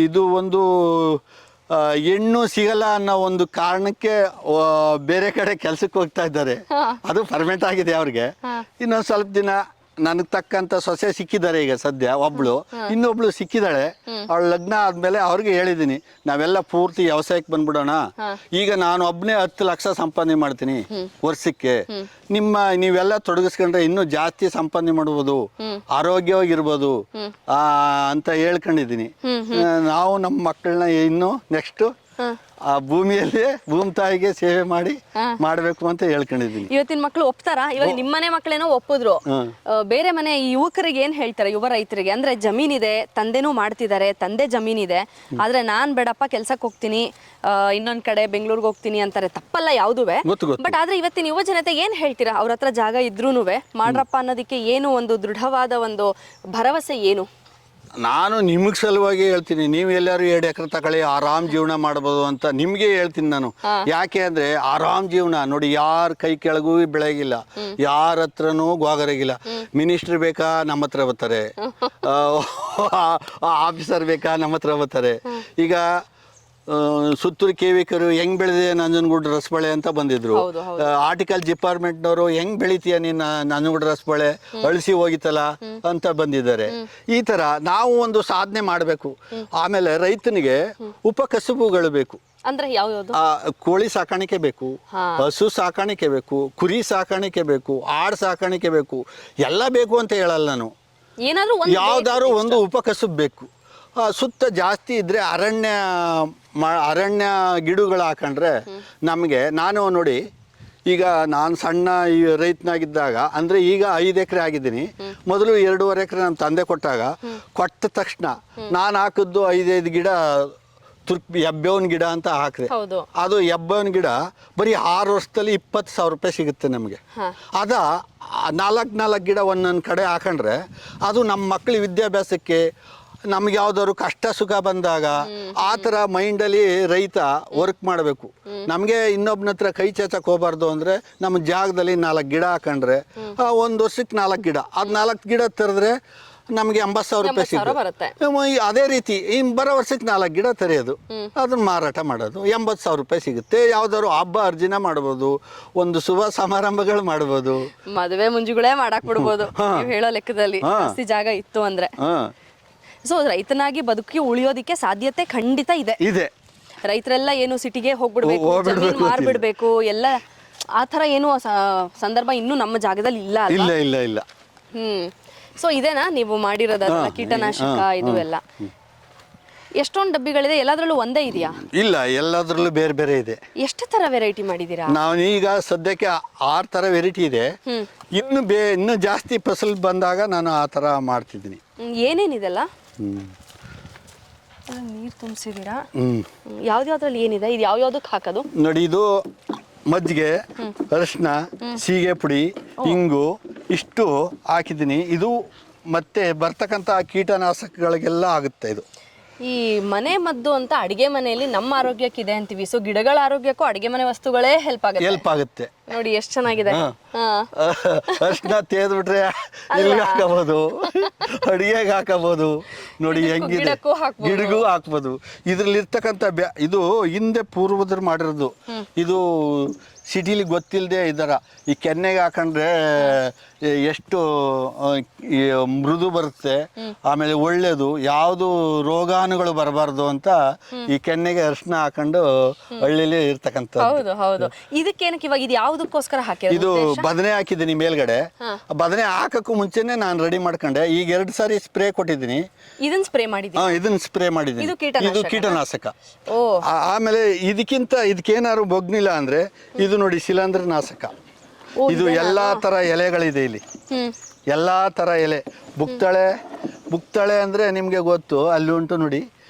ಇದು ಒಂದು ಹೆಣ್ಣು ಸಿಗಲ್ಲ ಅನ್ನೋ ಒಂದು ಕಾರಣಕ್ಕೆ ಬೇರೆ ಕಡೆ ಕೆಲ್ಸಕ್ಕೆ ಹೋಗ್ತಾ ಇದ್ದಾರೆ. ಅದು ಪರ್ಮನೆಂಟ್ ಆಗಿದೆ ಅವ್ರಿಗೆ. ಇನ್ನೊಂದು ಸ್ವಲ್ಪ ದಿನ ನನಗೆ ತಕ್ಕಂತ ಸೊಸೆ ಸಿಕ್ಕಿದ್ದಾರೆ ಈಗ ಸದ್ಯ. ಇನ್ನೊಬ್ಳು ಸಿಕ್ಕಿದಾಳೆ. ಅವಳ ಲಗ್ನ ಆದ್ಮೇಲೆ ಅವ್ರಿಗೆ ಹೇಳಿದೀನಿ, ನಾವೆಲ್ಲ ಪೂರ್ತಿ ವ್ಯವಸಾಯಕ್ಕೆ ಬಂದ್ಬಿಡೋಣ. ಈಗ ನಾನು ಒಬ್ಬನೇ 10 ಲಕ್ಷ ಸಂಪಾದನೆ ಮಾಡ್ತೀನಿ ವರ್ಷಕ್ಕೆ. ನೀವೆಲ್ಲ ತೊಡಗಿಸ್ಕೊಂಡ್ರೆ ಇನ್ನೂ ಜಾಸ್ತಿ ಸಂಪಾದನೆ ಮಾಡ್ಬೋದು, ಆರೋಗ್ಯವಾಗಿರ್ಬೋದು ಅಂತ ಹೇಳ್ಕೊಂಡಿದೀನಿ. ನಾವು ನಮ್ಮ ಮಕ್ಕಳನ್ನ ಇನ್ನು ನೆಕ್ಸ್ಟ್ ಆ ಭೂಮಿಯಲ್ಲಿ ಭೂಮಿ ತಾಯಿಗೆ ಸೇವೆ ಮಾಡಬೇಕು ಅಂತ ಹೇಳ್ಕೊಂಡಿದ್ದೀನಿ. ಇವತ್ತಿನ ಮಕ್ಕಳು ಒಪ್ತಾರಾ? ಇವಾಗ ನಿಮ್ಮನೆ ಮಕ್ಕಳೇನೋ ಒಪ್ಪಿದ್ರು, ಬೇರೆ ಮನೆ ಯುವಕರಿಗೆ ಏನ್ ಹೇಳ್ತಾರೆ? ಯುವ ರೈತರಿಗೆ ಅಂದ್ರೆ ಜಮೀನಿದೆ, ತಂದೆನೂ ಮಾಡ್ತಿದ್ದಾರೆ, ತಂದೆ ಜಮೀನಿದೆ, ಆದ್ರೆ ನಾನ್ ಬೇಡಪ್ಪ ಕೆಲ್ಸಕ್ಕೆ ಹೋಗ್ತೀನಿ, ಇನ್ನೊಂದ್ ಕಡೆ ಬೆಂಗಳೂರಿಗೆ ಹೋಗ್ತೀನಿ ಅಂತಾರೆ. ತಪ್ಪಲ್ಲ ಯಾವುದುವೆ, ಬಟ್ ಆದ್ರೆ ಇವತ್ತಿನ ಯುವ ಜನತೆ ಏನ್ ಹೇಳ್ತೀರಾ? ಅವ್ರ ಹತ್ರ ಜಾಗ ಇದ್ರೂನುವೆ ಮಾಡ್ರಪ್ಪ ಅನ್ನೋದಕ್ಕೆ ಏನು ಒಂದು ದೃಢವಾದ ಒಂದು ಭರವಸೆ ಏನು? ನಾನು ನಿಮಗೆ ಸಲುವಾಗಿ ಹೇಳ್ತೀನಿ, ನೀವು ಎಲ್ಲರೂ 2 ಎಕರೆ ತಗೊಳ್ಳಿ, ಆರಾಮ್ ಜೀವನ ಮಾಡ್ಬೋದು ಅಂತ ನಿಮ್ಗೆ ಹೇಳ್ತೀನಿ ನಾನು. ಯಾಕೆ ಅಂದ್ರೆ ಆರಾಮ್ ಜೀವನ ನೋಡಿ, ಯಾರ ಕೈ ಕೆಳಗೂ ಬೆಳಗಿಲ್ಲ, ಯಾರ ಹತ್ರನೂ ಗೋಗರಗಿಲ್ಲ. ಮಿನಿಸ್ಟರ್ ಬೇಕಾ ನಮ್ಮ ಹತ್ರ ಬರ್ತಾರೆ, ಆಫೀಸರ್ ಬೇಕಾ ನಮ್ಮ ಹತ್ರ ಬರ್ತಾರೆ. ಈಗ ಸುತ್ತೂರು ಕೇವಿಕರು ಹೆಂಗ್ ಬೆಳೆದಿದೆ ನಂಜನಗೂಡು ರಸಬಾಳೆ ಅಂತ ಬಂದಿದ್ರು. ಆರ್ಟಿಕಲ್ ಡಿಪಾರ್ಟ್ಮೆಂಟ್ನವರು ಹೆಂಗ್ ಬೆಳಿತೀಯ ನೀನು ನಂಜನಗೂಡು ರಸಬಾಳೆ, ಅಳಿಸಿ ಹೋಗಿತ್ತಲ್ಲ ಅಂತ ಬಂದಿದ್ದಾರೆ. ಈ ತರ ನಾವು ಒಂದು ಸಾಧನೆ ಮಾಡಬೇಕು. ಆಮೇಲೆ ರೈತನಿಗೆ ಉಪಕಸುಬುಗಳು ಬೇಕು. ಅಂದ್ರೆ ಯಾವ್ಯಾವ್ದು? ಕೋಳಿ ಸಾಕಾಣಿಕೆ ಬೇಕು, ಹಸು ಸಾಕಾಣಿಕೆ ಬೇಕು, ಕುರಿ ಸಾಕಾಣಿಕೆ ಬೇಕು, ಆಡ್ ಸಾಕಾಣಿಕೆ ಬೇಕು. ಎಲ್ಲ ಬೇಕು ಅಂತ ಹೇಳಲ್ಲ ನಾನು, ಯಾವ್ದಾದ್ರು ಒಂದು ಉಪಕಸುಬು ಬೇಕು. ಸುತ್ತ ಜಾಸ್ತಿ ಇದ್ರೆ ಅರಣ್ಯ ಗಿಡಗಳು ಹಾಕೊಂಡ್ರೆ ನಮಗೆ, ನಾನು ನೋಡಿ ಈಗ ನಾನು ಸಣ್ಣ ರೈತನಾಗಿದ್ದಾಗ ಅಂದರೆ ಈಗ 5 ಎಕರೆ ಆಗಿದ್ದೀನಿ. ಮೊದಲು 2.5 ಎಕರೆ ನಮ್ಮ ತಂದೆ ಕೊಟ್ಟ ತಕ್ಷಣ ನಾನು ಹಾಕಿದ್ದು 5 ಗಿಡ ಹೆಬ್ಬೇವಿನ ಗಿಡ ಅಂತ ಹಾಕಿದೆ. ಅದು ಹೆಬ್ಬೇವಿನ ಗಿಡ ಬರೀ 6 ವರ್ಷದಲ್ಲಿ 20,000 ರೂಪಾಯಿ ಸಿಗುತ್ತೆ ನಮಗೆ. ಅದ 4 ಗಿಡ ಒಂದೊಂದು ಕಡೆ ಹಾಕೊಂಡ್ರೆ ಅದು ನಮ್ಮ ಮಕ್ಕಳ ವಿದ್ಯಾಭ್ಯಾಸಕ್ಕೆ ನಮ್ಗೆ ಯಾವ್ದಾದ್ರು ಕಷ್ಟ ಸುಖ ಬಂದಾಗ ಆ ಥರ ಮೈಂಡಲ್ಲಿ ರೈತ ವರ್ಕ್ ಮಾಡಬೇಕು. ನಮಗೆ ಇನ್ನೊಬ್ಬನ ಹತ್ರ ಕೈ ಚಾಚಕ್ಕೆ ಹೋಗ್ಬಾರ್ದು ಅಂದರೆ ನಮ್ಮ ಜಾಗದಲ್ಲಿ 4 ಗಿಡ ಹಾಕೊಂಡ್ರೆ 1 ವರ್ಷಕ್ಕೆ 4 ಗಿಡ, ಅದು 4 ಗಿಡ ತರಿದ್ರೆ ನಮಗೆ 80,000 ರೂಪಾಯಿ ಬರುತ್ತೆ. ಸಿಗುತ್ತೆ. ಅದೇ ರೀತಿ ಬರೋ ವರ್ಷಕ್ಕೆ 4 ಗಿಡ ತರೆಯೋದು, ಅದನ್ನ ಮಾರಾಟ ಮಾಡೋದು, 80,000 ರೂಪಾಯಿ ಸಿಗುತ್ತೆ. ಯಾವ್ದಾದ್ರು ಹಬ್ಬ ಅರ್ಜಿನ ಮಾಡ್ಬೋದು, ಒಂದು ಶುಭ ಸಮಾರಂಭಗಳು ಮಾಡ್ಬೋದು, ಮದುವೆ ಮುಂಜುಗಳೇ ಮಾಡಕ್ ಬಿಡ್ಬೋದು ನೀವು ಹೇಳೋ ಲೆಕ್ಕದಲ್ಲಿ, ಜಾಸ್ತಿ ಜಾಗ ಇತ್ತು ಅಂದ್ರೆ. ಸೊ ರೈತನಾಗಿ ಬದುಕಿ ಉಳಿಯೋದಿಕ್ಕೆ ಸಾಧ್ಯತೆ ಖಂಡಿತ ಇದೆ. ರೈತರೆಲ್ಲ ಏನು ಸಿಟಿಗೆ ಹೋಗ್ಬಿಡ್ಬೇಕು, ಜಮೀನ್ ಮಾರ್ಬಿಡ್ಬೇಕು ಎಲ್ಲ ಆ ಥರ ಏನು ಸಂದರ್ಭ ಇನ್ನೂ ನಮ್ಮ ಜಾಗದಲ್ಲಿ ಇಲ್ಲ ಅಲ್ವಾ? ಇಲ್ಲ. ಸೊ ಇದೇನಾ ನೀವು ಮಾಡಿರೋದಲ್ಲ ಕೀಟನಾಶಕ ಇದು ಎಲ್ಲ? ಎಷ್ಟೊಂದು ಡಬ್ಬಿಗಳಿದೆ, ಎಲ್ಲದರಲ್ಲೂ ಒಂದೇ ಇದೆಯಾ? ಇಲ್ಲ, ಎಲ್ಲದರಲ್ಲೂ ಬೇರೆ ಬೇರೆ ಇದೆ. ಎಷ್ಟು ತರ ವೆರೈಟಿ ಮಾಡಿದೀರಾ? ನಾವು ಈಗ ಸದ್ಯಕ್ಕೆ 6 ಥರ ವೆರೈಟಿ ಇದೆ. ಇನ್ನು ಜಾಸ್ತಿ ಫಸಲು ಬಂದಾಗ ನಾನು ಆ ಥರ ಮಾಡ್ತಿದ್ದೀನಿ. ಏನೇನಿದೆಲ್ಲ? ನೀರು ತುಂಬಿಸಿದೀರಾ? ಯಾವ್ದ್ಯಾವ್ದ್ರಲ್ಲಿ ಏನಿದೆ? ಇದು ಯಾವ್ಯಾವ್ದಕ್ಕೆ ಹಾಕೋದು ನೋಡಿ. ಇದು ಮಜ್ಜಿಗೆ, ಅರಿಶಿನ, ಸೀಗೆ ಪುಡಿ, ಇಂಗು ಇಷ್ಟು ಹಾಕಿದ್ದೀನಿ. ಇದು ಮತ್ತೆ ಬರ್ತಕ್ಕಂಥ ಕೀಟನಾಶಕಗಳಿಗೆಲ್ಲ ಆಗುತ್ತೆ ಇದು. ಈ ಮನೆ ಮದ್ದು ಅಂತ ಅಡಿಗೆ ಮನೆಯಲ್ಲಿ ನಮ್ಮ ಆರೋಗ್ಯಕ್ಕಿದೆ ಅಂತೀವಿ. ಸೊ ಗಿಡಗಳ ಆರೋಗ್ಯಕ್ಕೂ ಅಡಿಗೆ ಮನೆ ವಸ್ತುಗಳೇ ಹೆಲ್ಪ್ ಆಗುತ್ತೆ. ನೋಡಿ ಎಷ್ಟು ಚೆನ್ನಾಗಿದೆ. ಅರಿಶಿನ ತೇದ್ಬಿಟ್ರೆ ಎಲ್ಲಿಗೆ ಹಾಕಬಹುದು, ಅಡಿಗೆಗೆ ಹಾಕಬಹುದು. ನೋಡಿ ಹೆಂಗಿದೆ, ಗಿಡಗೂ ಹಾಕ್ಬೋದು. ಇದ್ರಲ್ಲಿ ಇರ್ತಕ್ಕಂಥ ಇದು ಹಿಂದೆ ಪೂರ್ವದ್ರು ಮಾಡಿರೋದು. ಇದು ಸಿಟಿಲಿ ಗೊತ್ತಿಲ್ಲದೆ ಇದರ ಈ ಕೆನ್ನೆಗೆ ಹಾಕೊಂಡ್ರೆ ಎಷ್ಟು ಮೃದು ಬರುತ್ತೆ, ಆಮೇಲೆ ಒಳ್ಳೇದು, ಯಾವುದು ರೋಗಾಣುಗಳು ಬರಬಾರ್ದು ಅಂತ ಈ ಕೆನ್ನೆಗೆ ಅರಿಶಿನ ಹಾಕೊಂಡು ಹಳ್ಳಿಲಿ ಇರ್ತಕ್ಕಂಥ. ಹೌದು. ಇದಕ್ಕೇನಕ್ಕೆ ಇವಾಗ ಇದು ಯಾವುದಕ್ಕೋಸ್ಕರ ಹಾಕಿರೋದು? ಇದು ಬದನೆ ಹಾಕಿದ್ದೀನಿ ಮೇಲ್ಗಡೆ. ಬದನೆ ಹಾಕಕ್ಕೂ ಮುಂಚೆನೆ ನಾನು ರೆಡಿ ಮಾಡ್ಕೊಂಡೆ. ಈಗ 2 ಸಾರಿ ಸ್ಪ್ರೇ ಕೊಟ್ಟಿದ್ದೀನಿ. ಇದನ್ನ ಸ್ಪ್ರೇ ಮಾಡಿದ್ದೀನಿ. ಇದನ್ನ ಸ್ಪ್ರೇ ಮಾಡಿದ್ದೀನಿ. ಇದು ಕೀಟನಾಶಕ. ಆಮೇಲೆ ಇದಕ್ಕೇನಾದ್ರು ಬೊಗ್ನಿಲ್ಲ ಅಂದ್ರೆ ಇದು ನೋಡಿ ಶಿಲಂಧ್ರ ನಾಶಕ. ಇದು ಎಲ್ಲಾ ತರ ಎಲೆಗಳಿದೆ ಇಲ್ಲಿ, ಎಲ್ಲಾ ತರ ಎಲೆ. ಬುಕ್ತಾಳೆ ಅಂದ್ರೆ ನಿಮ್ಗೆ ಗೊತ್ತು, ಅಲ್ಲಿ ಉಂಟು ನೋಡಿ.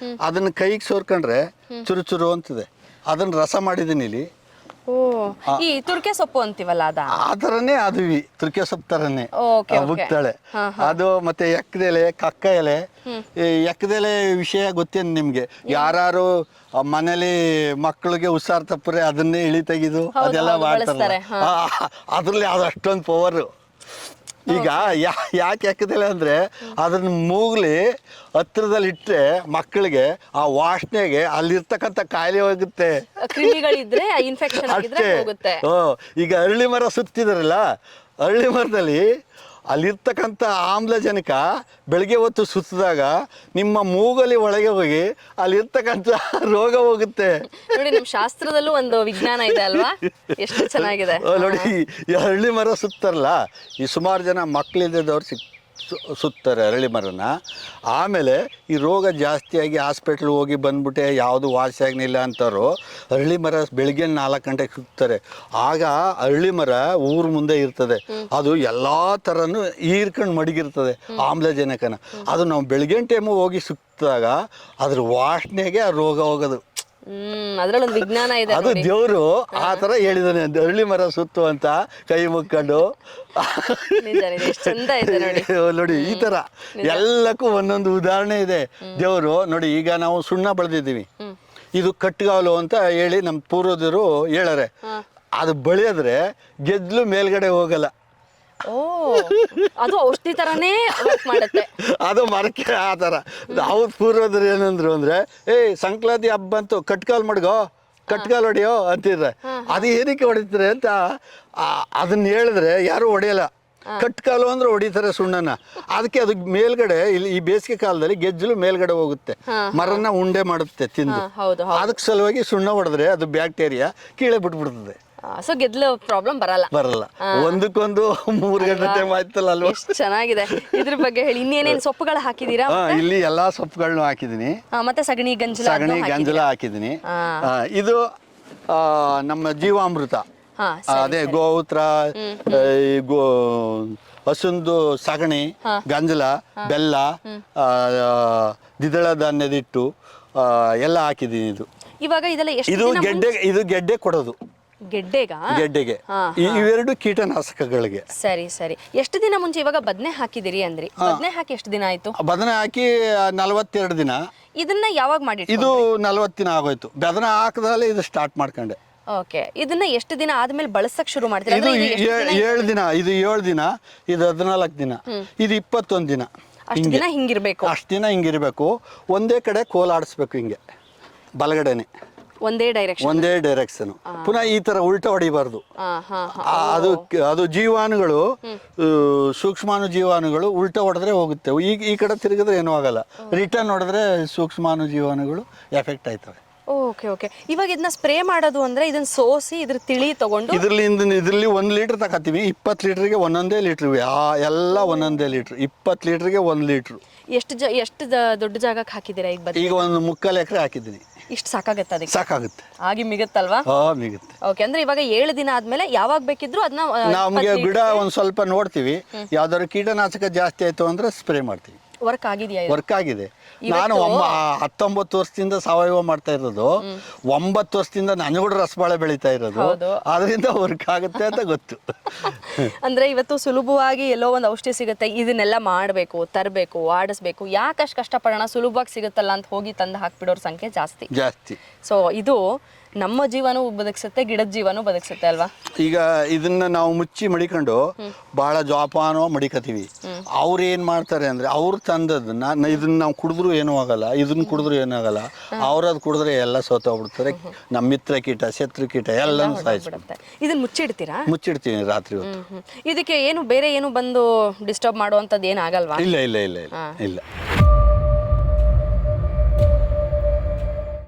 ಅದನ್ನ ಕೈಗೆ ಸೋರ್ಕೊಂಡ್ರೆ ಚುರು ಅಂತಿದೆ. ಅದನ್ನ ರಸ ಮಾಡಿದ್ದೀನಿ ಇಲ್ಲಿ. ಈ ತುರ್ಕೆ ಸೊಪ್ಪು ಅಂತೀವಲ್ಲ ಆ ತರನೇ ಅದು ತುರ್ಕೆ ಸೊಪ್ಪು ತರನೇ ಬುಕ್ತಾಳೆ ಅದು. ಮತ್ತೆ ಎಕ್ಕದೆಲೆ, ಕಕ್ಕ ಎಲೆ. ಎಕ್ಕದೆಲೆ ವಿಷಯ ಗೊತ್ತೇನು ನಿಮ್ಗೆ? ಯಾರು ಮನೇಲಿ ಮಕ್ಕಳಿಗೆ ಹುಷಾರ್ ತಪ್ಪರೆ ಅದನ್ನೇ ಇಳಿ ತೆಗೆದು ಅದೆಲ್ಲ ಮಾಡ್ತಾರೆ. ಅದ್ರಲ್ಲಿ ಅದು ಅಷ್ಟೊಂದು ಪವರು. ಈಗ ಯಾಕೆ ಎಕ್ಕದೆಲೆ ಅಂದ್ರೆ ಅದನ್ನ ಮೂಗ್ಲಿ ಹತ್ರದಲ್ಲಿ ಇಟ್ಟರೆ ಮಕ್ಕಳಿಗೆ ಆ ವಾಸನೆಗೆ ಅಲ್ಲಿರ್ತಕ್ಕಂಥ ಕಾಯಿಲೆ ಹೋಗುತ್ತೆ. ಅಷ್ಟೇ. ಈಗ ಅರಳಿ ಮರ ಸುತ್ತಿದಾರಲ್ಲ, ಅರಳಿ ಮರದಲ್ಲಿ ಅಲ್ಲಿರ್ತಕ್ಕಂಥ ಆಮ್ಲಜನಕ ಬೆಳಗ್ಗೆ ಹೊತ್ತು ಸುತ್ತಿದಾಗ ನಿಮ್ಮ ಮೂಗಲಿ ಒಳಗೆ ಹೋಗಿ ಅಲ್ಲಿರ್ತಕ್ಕಂಥ ರೋಗ ಹೋಗುತ್ತೆ. ನೋಡಿ, ನಮ್ಮ ಶಾಸ್ತ್ರದಲ್ಲೂ ಒಂದು ವಿಜ್ಞಾನ ಇದೆ ಅಲ್ವಾ? ಎಷ್ಟು ಚೆನ್ನಾಗಿದೆ ನೋಡಿ. ಈ ಅರಳಿ ಮರ ಸುತ್ತಾರಲ್ಲ, ಈ ಸುಮಾರು ಜನ ಮಕ್ಕಳಿದ್ದದವ್ರು ಸುತ್ತಾರೆ ಅರಳಿ ಮರನ. ಆಮೇಲೆ ಈ ರೋಗ ಜಾಸ್ತಿಯಾಗಿ ಹಾಸ್ಪಿಟ್ಲ್ ಹೋಗಿ ಬಂದ್ಬಿಟ್ಟೆ ಯಾವುದು ವಾಸಿ ಆಗಲಿಲ್ಲ ಅಂತವ್ರು ಅರಳಿ ಮರ ಬೆಳಿಗ್ಗೆ 4 ಗಂಟೆಗೆ ಸುತ್ತಾರೆ. ಆಗ ಅರಳಿ ಮರ ಊರ ಮುಂದೆ ಇರ್ತದೆ. ಅದು ಎಲ್ಲ ಥರನೂ ಹೀರ್ಕೊಂಡು ಮಡಗಿರ್ತದೆ ಆಮ್ಲಜನಕನ. ಅದು ನಾವು ಬೆಳಗಿನ ಟೈಮು ಹೋಗಿ ಸುತ್ತಿದಾಗ ಅದ್ರ ವಾಸನೆಗೆ ಆ ರೋಗ ಹೋಗೋದು. ಅದ್ರಲ್ಲೊಂದು ವಿಜ್ಞಾನ ಇದೆ. ಅದು ದೇವರು ಆ ತರ ಹೇಳಿದಾನೆ, ಅರಳಿ ಮರ ಸುತ್ತು ಅಂತ ಕೈ ಮುಕ್ಕೊಂಡು. ನೋಡಿ, ಈ ತರ ಎಲ್ಲಕ್ಕೂ ಒಂದೊಂದು ಉದಾಹರಣೆ ಇದೆ ದೇವರು. ನೋಡಿ, ಈಗ ನಾವು ಸುಣ್ಣ ಬೆಳೆದಿದ್ದೀವಿ, ಇದು ಕಟ್ಗಾಲು ಅಂತ ಹೇಳಿ ನಮ್ಮ ಪೂರ್ವಜರು ಹೇಳಾರೆ. ಅದು ಬೆಳೆದ್ರೆ ಗೆದ್ಲು ಮೇಲ್ಗಡೆ ಹೋಗಲ್ಲ. ಅದು ಔಷಧಿ ತರನೇ ಮಾಡುತ್ತೆ. ಅದು ಮರಕ್ಕೆ ಆ ತರ. ಅವ್ರ ಪೂರ್ವಜರು ಏನಂದ್ರು ಅಂದ್ರೆ, ಸಂಕ್ರಾಂತಿ ಹಬ್ಬ ಅಂತೂ ಕಟ್ಕಾಲ್ ಮಡ್ಗೋ, ಕಟ್ಕಾಲ್ ಹೊಡಿಯೋ ಅಂತಿದ್ರೆ. ಅದು ಏನಕ್ಕೆ ಹೊಡಿತಾರೆ ಅಂತ ಅದನ್ನ ಹೇಳಿದ್ರೆ ಯಾರು ಹೊಡೆಯಲ್ಲ. ಕಟ್ಕಾಲು ಅಂದ್ರೆ ಹೊಡಿತಾರೆ ಸುಣ್ಣನ. ಅದಕ್ಕೆ ಅದು ಮೇಲ್ಗಡೆ ಇಲ್ಲಿ ಈ ಬೇಸಿಗೆ ಕಾಲದಲ್ಲಿ ಗೆಜ್ಜಲು ಮೇಲ್ಗಡೆ ಹೋಗುತ್ತೆ, ಮರನ ಉಂಡೆ ಮಾಡುತ್ತೆ ತಿಂದು. ಅದಕ್ಕೆ ಸಲುವಾಗಿ ಸುಣ್ಣ ಹೊಡೆದ್ರೆ ಅದು ಬ್ಯಾಕ್ಟೀರಿಯಾ ಕೀಳೆ ಬಿಟ್ಬಿಡ್ತದೆ. ಸೊ ಗೆದ್ಲು ಪ್ರಾಬ್ಲಮ್ ಬರಲ್ಲ. ಒಂದಕ್ಕೊಂದು 3 ಗಂಟೆ ಟೈಮ್ ಆಯ್ತಲ್ಲ ಅಲ್ವಾ? ಚೆನ್ನಾಗಿದೆ. ಇದ್ರ ಬಗ್ಗೆ ಹೇಳಿ, ಇನ್ನೇನೇನು ಸೊಪ್ಪುಗಳು ಹಾಕಿದೀರಾ? ಇಲ್ಲಿ ಎಲ್ಲಾ ಸೊಪ್ಪುಗಳನ್ನ ಹಾಕಿದೀನಿ. ಮತ್ತೆ ಸಗಣಿ ಗಂಜಲ ಹಾಕಿದೀನಿ. ಇದು ನಮ್ಮ ಜೀವಾಮೃತ. ಅದೇ ಗೋಮೂತ್ರ, ಹಸುಂದು ಸಗಣಿ, ಗಂಜಲ, ಬೆಲ್ಲ, ದ್ವಿದಳ ಧಾನ್ಯದ ಹಿಟ್ಟು ಎಲ್ಲ ಹಾಕಿದೀನಿ. ಇದು ಇವಾಗ ಇದೆಲ್ಲ ಇದು ಗೆಡ್ಡೆ ಕೊಡೋದು. ಗೆಡ್ಡೆಗಾ? ಗೆಡ್ಡೆಗೆ ಇವೆರಡು ಕೀಟನಾಶಕಗಳಿಗೆ. ಸರಿ ಸರಿ. ಎಷ್ಟು ದಿನ ಮುಂಚೆ ಇವಾಗ ಬದನೆ ಹಾಕಿದಿರಿ ಅಂದ್ರಿ, ಬದನೆ ಹಾಕಿ ಎಷ್ಟು ದಿನ ಆಯ್ತು? ಬದನೆ ಹಾಕಿ 42 ದಿನ. ಇದನ್ನ ಯಾವಾಗ ಮಾಡಿ? ಇದು 40 ದಿನ ಆಗೋಯ್ತು. ಬದನೆ ಹಾಕದಲ್ಲೇ ಇದು ಸ್ಟಾರ್ಟ್ ಮಾಡ್ಕೊಂಡೆ. ಓಕೆ. ಇದನ್ನ ಎಷ್ಟು ದಿನ ಆದ್ಮೇಲೆ ಬಳಸಕ್ ಶುರು ಮಾಡ್ತೀರಾ? ಇದು 7 ದಿನ, ಇದು 7 ದಿನ, ಇದು 14 ದಿನ, ಇದು 21 ದಿನ. ಅಷ್ಟು ದಿನ ಹಿಂಗಿರ್ಬೇಕು. ಅಷ್ಟು ದಿನ ಹಿಂಗಿರ್ಬೇಕು. ಒಂದೇ ಕಡೆ ಕೋಲಾಡಿಸ್ಬೇಕು, ಹಿಂಗೆ ಬಲಗಡೆನೆ ಒಂದೇ ಡೈರೆಕ್ಷನ್. ಪುನಃ ಈ ತರ ಉಲ್ಟಾ ಹೊಡಿಬಾರ್ದು. ಅದು ಜೀವಾಣುಗಳು, ಸೂಕ್ಷ್ಮಾಣು ಜೀವಾಣುಗಳು ಉಲ್ಟಾ ಹೊಡೆದ್ರೆ ಹೋಗುತ್ತೆ. ಈ ಕಡೆ ತಿರುಗಿದ್ರೆ ಏನೂ ಆಗಲ್ಲ. ರಿಟರ್ನ್ ಹೊಡೆದ್ರೆ ಸೂಕ್ಷ್ಮಾಣು ಜೀವಾಣುಗಳು ಎಫೆಕ್ಟ್ ಆಯ್ತವೆ. Okay okay. ಇವಾಗ ಇದನ್ನ ಸ್ಪ್ರೇ ಮಾಡೋದು ಅಂದ್ರೆ ಇದನ್ನ ಸೋಸಿ ಇದ್ರ ತಿಳಿ ತಗೊಂಡು ಇದ್ರಲ್ಲಿ 1 ಲೀಟರ್ ತಗೋತೀವಿ. 20 ಲೀಟರ್ಗೆ ಒಂದೊಂದೇ ಲೀಟ್ರ್, ಎಲ್ಲ ಒಂದೊಂದೇ ಲೀಟ್ರ್. 20 ಲೀಟರ್ಗೆ 1 ಲೀಟ್ರ್. ಎಷ್ಟು ದೊಡ್ಡ ಜಾಗಕ್ಕೆ ಹಾಕಿದ್ದೀರಾ ಈಗ? ಈಗ ಒಂದು 3/4 ಎಕರೆ ಹಾಕಿದ್ದೀನಿ. ಇಷ್ಟು ಸಾಕಾಗತ್ತೆ? ಅದಕ್ಕೆ ಸಾಕಾಗುತ್ತೆ. ಆಗಿ ಮಿಗುತ್ತಲ್ವಾ? ಮಿಗುತ್ತೆ. ಓಕೆ. ಅಂದ್ರೆ ಇವಾಗ 7 ದಿನ ಆದ್ಮೇಲೆ ಯಾವಾಗ ಬೇಕಿದ್ರು ಅದನ್ನ ನಮ್ಗೆ ಗಿಡ ಒಂದ್ ಸ್ವಲ್ಪ ನೋಡ್ತೀವಿ. ಯಾವ್ದಾದ್ರು ಕೀಟನಾಶಕ ಜಾಸ್ತಿ ಆಯ್ತು ಅಂದ್ರೆ ಸ್ಪ್ರೇ ಮಾಡ್ತೀವಿ. ವರ್ಕ್ ಆಗಿದೆಯಾ? ವರ್ಕ್ ಆಗಿದೆ. ನಾನು 19 ವರ್ಷದಿಂದ ಸಾವಯವ ಮಾಡ್ತಾ ಇರೋದು. 9 ವರ್ಷದಿಂದ ನಾನು ಕೂಡ ರಸಬಾಳೆ ಬೆಳೀತಾ ಇರೋದು. ಅದರಿಂದ ವರ್ಕ್ ಆಗುತ್ತೆ ಅಂತ ಗೊತ್ತು. ಅಂದ್ರೆ ಇವತ್ತು ಸುಲಭವಾಗಿ ಎಲ್ಲೋ ಒಂದು ಔಷಧಿ ಸಿಗುತ್ತೆ, ಇದನ್ನೆಲ್ಲ ಮಾಡಬೇಕು, ತರಬೇಕು, ಆಡಿಸ್ಬೇಕು, ಯಾಕಷ್ಟು ಕಷ್ಟಪಡೋಣ, ಸುಲಭವಾಗಿ ಸಿಗುತ್ತಲ್ಲ ಅಂತ ಹೋಗಿ ತಂದು ಹಾಕ್ಬಿಡೋರ ಸಂಖ್ಯೆ ಜಾಸ್ತಿ. ಸೊ ಇದು ನಮ್ಮ ಜೀವನೂ ಬದುಕಿಸುತ್ತೆ, ಗಿಡದ ಜೀವನೂ ಬದುಕಿಸುತ್ತೆ ಅಲ್ವಾ? ಈಗ ಇದನ್ನ ನಾವು ಮುಚ್ಚಿ ಮಡಿಕೊಂಡು ಬಹಳ ಜೋಪಾನ ಮಡಿಕತೀವಿ. ಅವ್ರು ಏನ್ ಮಾಡ್ತಾರೆ ಅಂದ್ರೆ, ಅವ್ರು ತಂದದನ್ನ ಇದನ್ನ ನಾವು ಕುಡಿದ್ರು ಏನೂ ಆಗಲ್ಲ, ಇದನ್ನ ಕುಡಿದ್ರು ಏನೂ ಆಗಲ್ಲ. ಅವ್ರದ್ ಕುಡಿದ್ರೆ ಎಲ್ಲ ಸೋತೋಗ್ಬಿಡ್ತಾರೆ. ನಮ್ಮ ಮಿತ್ರ ಕೀಟ, ಶತ್ರು ಕೀಟ ಎಲ್ಲನೂ ಸಾಯಿಸ್ಬಿಡುತ್ತೆ. ಇದನ್ನ ಮುಚ್ಚಿಡ್ತೀರಾ? ಮುಚ್ಚಿಡ್ತೀವಿ ರಾತ್ರಿ ಹೊತ್ತು. ಇದಕ್ಕೆ ಏನು ಬೇರೆ ಏನು ಬಂದು ಡಿಸ್ಟರ್ಬ್ ಮಾಡುವಂಥದ್ದು ಏನಾಗಲ್ವಾ? ಇಲ್ಲ.